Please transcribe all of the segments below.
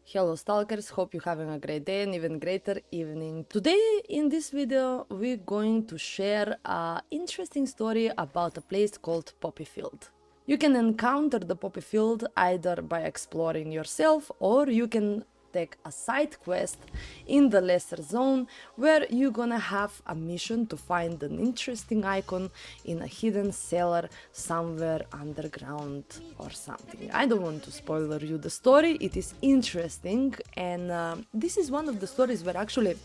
Hello stalkers, hope you're having a great day and even greater evening. Today in this video we're going to share an interesting story about a place called Poppy Field. You can encounter the Poppy Field either by exploring yourself, or you can take a side quest in the lesser zone where you're gonna have a mission to find an interesting icon in a hidden cellar somewhere underground or something. I don't want to spoiler you the story, it is interesting, and this is one of the stories where actually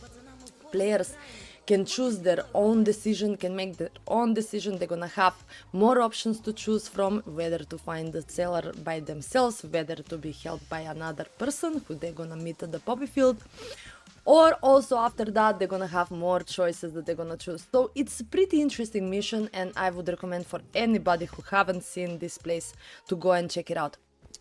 players can choose their own decision, can make their own decision. They're gonna have more options to choose from, whether to find the seller by themselves, whether to be helped by another person who they're gonna meet at the poppy field, or also after that they're gonna have more choices that they're gonna choose. So it's a pretty interesting mission, and I would recommend for anybody who haven't seen this place to go and check it out.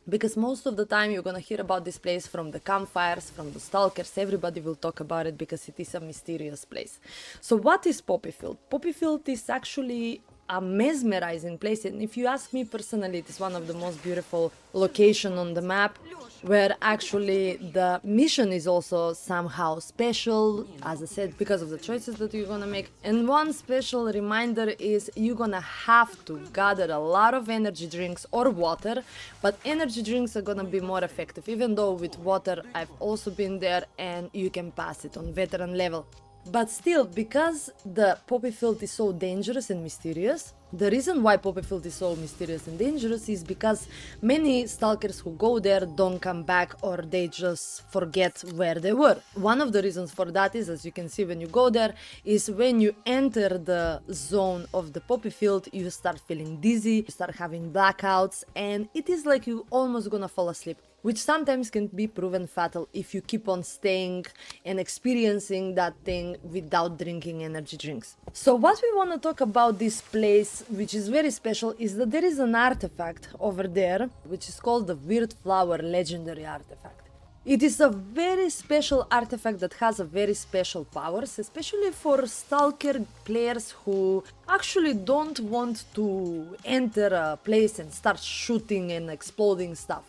Because most of the time you're gonna hear about this place from the campfires, from the stalkers, everybody will talk about it because it is a mysterious place. So what is Poppyfield? Poppyfield is actually a mesmerizing place, and if you ask me personally, it is one of the most beautiful locations on the map, where actually the mission is also somehow special, as I said, because of the choices that you're gonna make. And one special reminder is you're gonna have to gather a lot of energy drinks or water, but energy drinks are gonna be more effective, even though with water I've also been there and you can pass it on veteran level. But still, because the poppy field is so dangerous and mysterious, the reason why poppy field is so mysterious and dangerous is because many stalkers who go there don't come back, or they just forget where they were. One of the reasons for that is, as you can see when you go there, is when you enter the zone of the poppy field, you start feeling dizzy, you start having blackouts, and it is like you almost gonna fall asleep, which sometimes can be proven fatal if you keep on staying and experiencing that thing without drinking energy drinks. So what we want to talk about this place, which is very special, is that there is an artifact over there, which is called the Weird Flower Legendary Artifact. It is a very special artifact that has a very special powers, especially for stalker players who actually don't want to enter a place and start shooting and exploding stuff.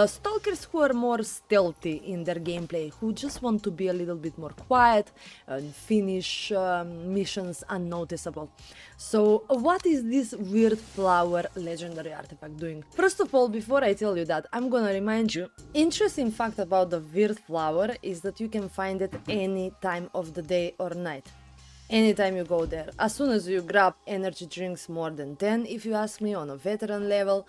Stalkers who are more stealthy in their gameplay, who just want to be a little bit more quiet and finish missions unnoticeable. So what is this Weird Flower Legendary Artifact doing? First of all, before I tell you that, I'm gonna remind you, interesting fact about the Weird Flower is that you can find it any time of the day or night. Anytime you go there. As soon as you grab energy drinks, more than 10 if you ask me, on a veteran level,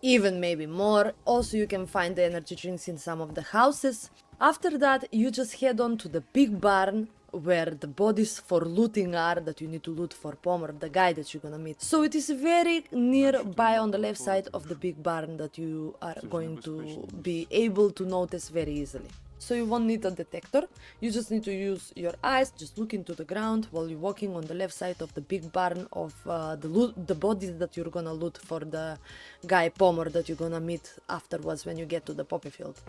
even maybe more. Also, you can find the energy drinks in some of the houses. After that, you just head on to the big barn where the bodies for looting are, that you need to loot for Pomer, the guy that you're gonna meet. So it is very nearby on the left side of the big barn that you are going to be able to notice very easily. So you won't need a detector, you just need to use your eyes, just look into the ground while you're walking on the left side of the big barn of the bodies that you're gonna loot for the guy Pomer that you're gonna meet afterwards when you get to the poppy field.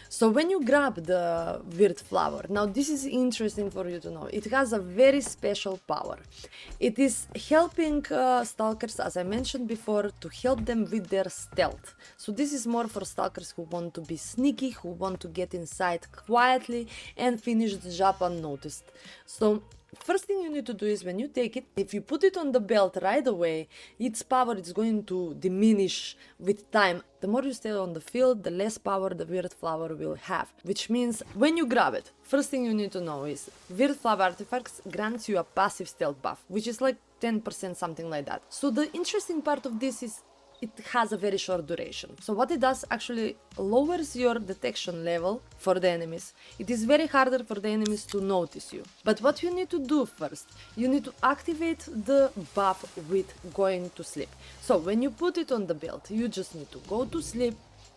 So when you grab the weird flower, now this is interesting for you to know, it has a very special power. It is helping stalkers, as I mentioned before, to help them with their stealth. So this is more for stalkers who want to be sneaky, who want to get inside quietly and finish the job unnoticed. So first thing you need to do is, when you take it, if you put it on the belt right away, its power is going to diminish with time. The more you stay on the field, the less power the weird flower will have. Which means when you grab it, first thing you need to know is weird flower artifacts grants you a passive stealth buff, which is like 10%, something like that. So the interesting part of this is it has a very short duration. So what it does actually lowers your detection level for the enemies. It is very harder for the enemies to notice you. But what you need to do first, you need to activate the buff with going to sleep. So when you put it on the belt, you just need to go to sleep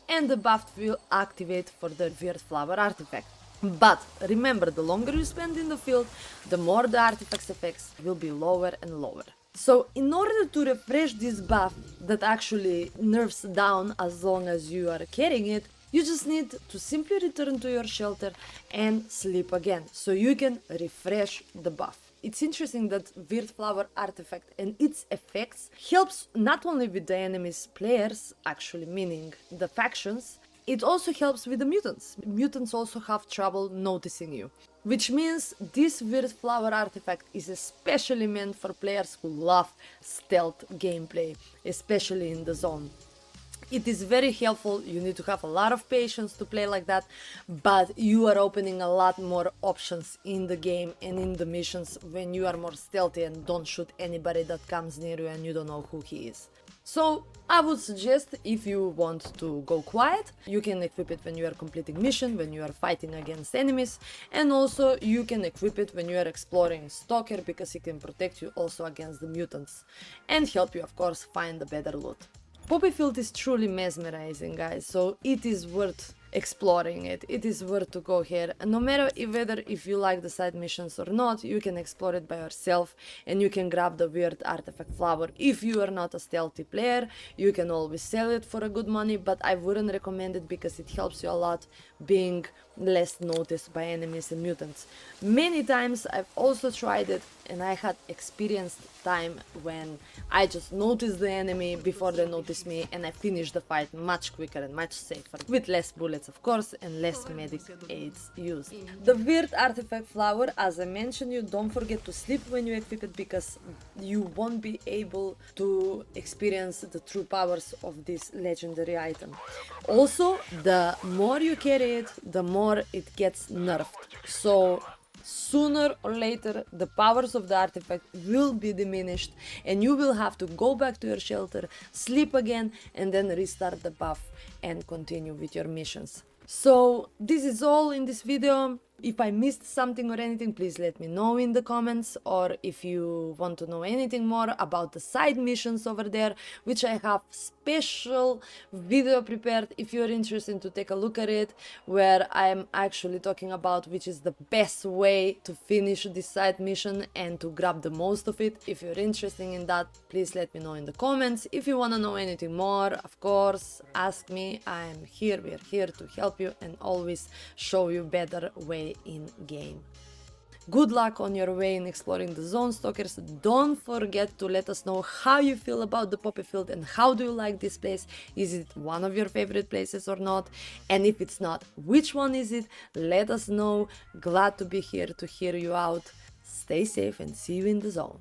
and the buff will activate for the weird flower artifact. But remember, the longer you spend in the field, the more the artifact's effects will be lower and lower. So in order to refresh this buff that actually nerfs down as long as you are carrying it, you just need to simply return to your shelter and sleep again, so you can refresh the buff. It's interesting that Weird Flower artifact and its effects helps not only with the enemy's players, actually meaning the factions, It also helps with the mutants. Mutants also have trouble noticing you, which means this weird flower artifact is especially meant for players who love stealth gameplay, especially in the zone. It is very helpful. You need to have a lot of patience to play like that, but you are opening a lot more options in the game and in the missions when you are more stealthy and don't shoot anybody that comes near you and you don't know who he is. So I would suggest, if you want to go quiet, you can equip it when you are completing mission, when you are fighting against enemies, and also you can equip it when you are exploring Stalker, because it can protect you also against the mutants and help you, of course, find the better loot. Poppy Field is truly mesmerizing, guys, so it is worth exploring it. It is worth to go here, and no matter whether if you like the side missions or not, you can explore it by yourself and you can grab the weird artifact flower. If you are not a stealthy player, you can always sell it for a good money, but I wouldn't recommend it because it helps you a lot being less noticed by enemies and mutants. Many times I've also tried it and I had experienced time when I just noticed the enemy before they noticed me, and I finished the fight much quicker and much safer, with less bullets of course and less medic aids used. The weird artifact flower, as I mentioned, you don't forget to sleep when you equip it, because you won't be able to experience the true powers of this legendary item. Also, the more you carry it, the more it gets nerfed. So sooner or later the powers of the artifact will be diminished and you will have to go back to your shelter, sleep again, and then restart the buff and continue with your missions. So this is all in this video. If I missed something or anything, please let me know in the comments, or if you want to know anything more about the side missions over there, which I have special video prepared if you're interested to take a look at it, where I'm actually talking about which is the best way to finish this side mission and to grab the most of it. If you're interested in that, please let me know in the comments. If you want to know anything more, of course, ask me. I'm here, we're here to help you and always show you better way in game. Good luck on your way in exploring the zone, stalkers. Don't forget to let us know how you feel about the Poppy Field and how do you like this place. Is it one of your favorite places or not? And if it's not, which one is it? Let us know. Glad to be here to hear you out. Stay safe and see you in the zone.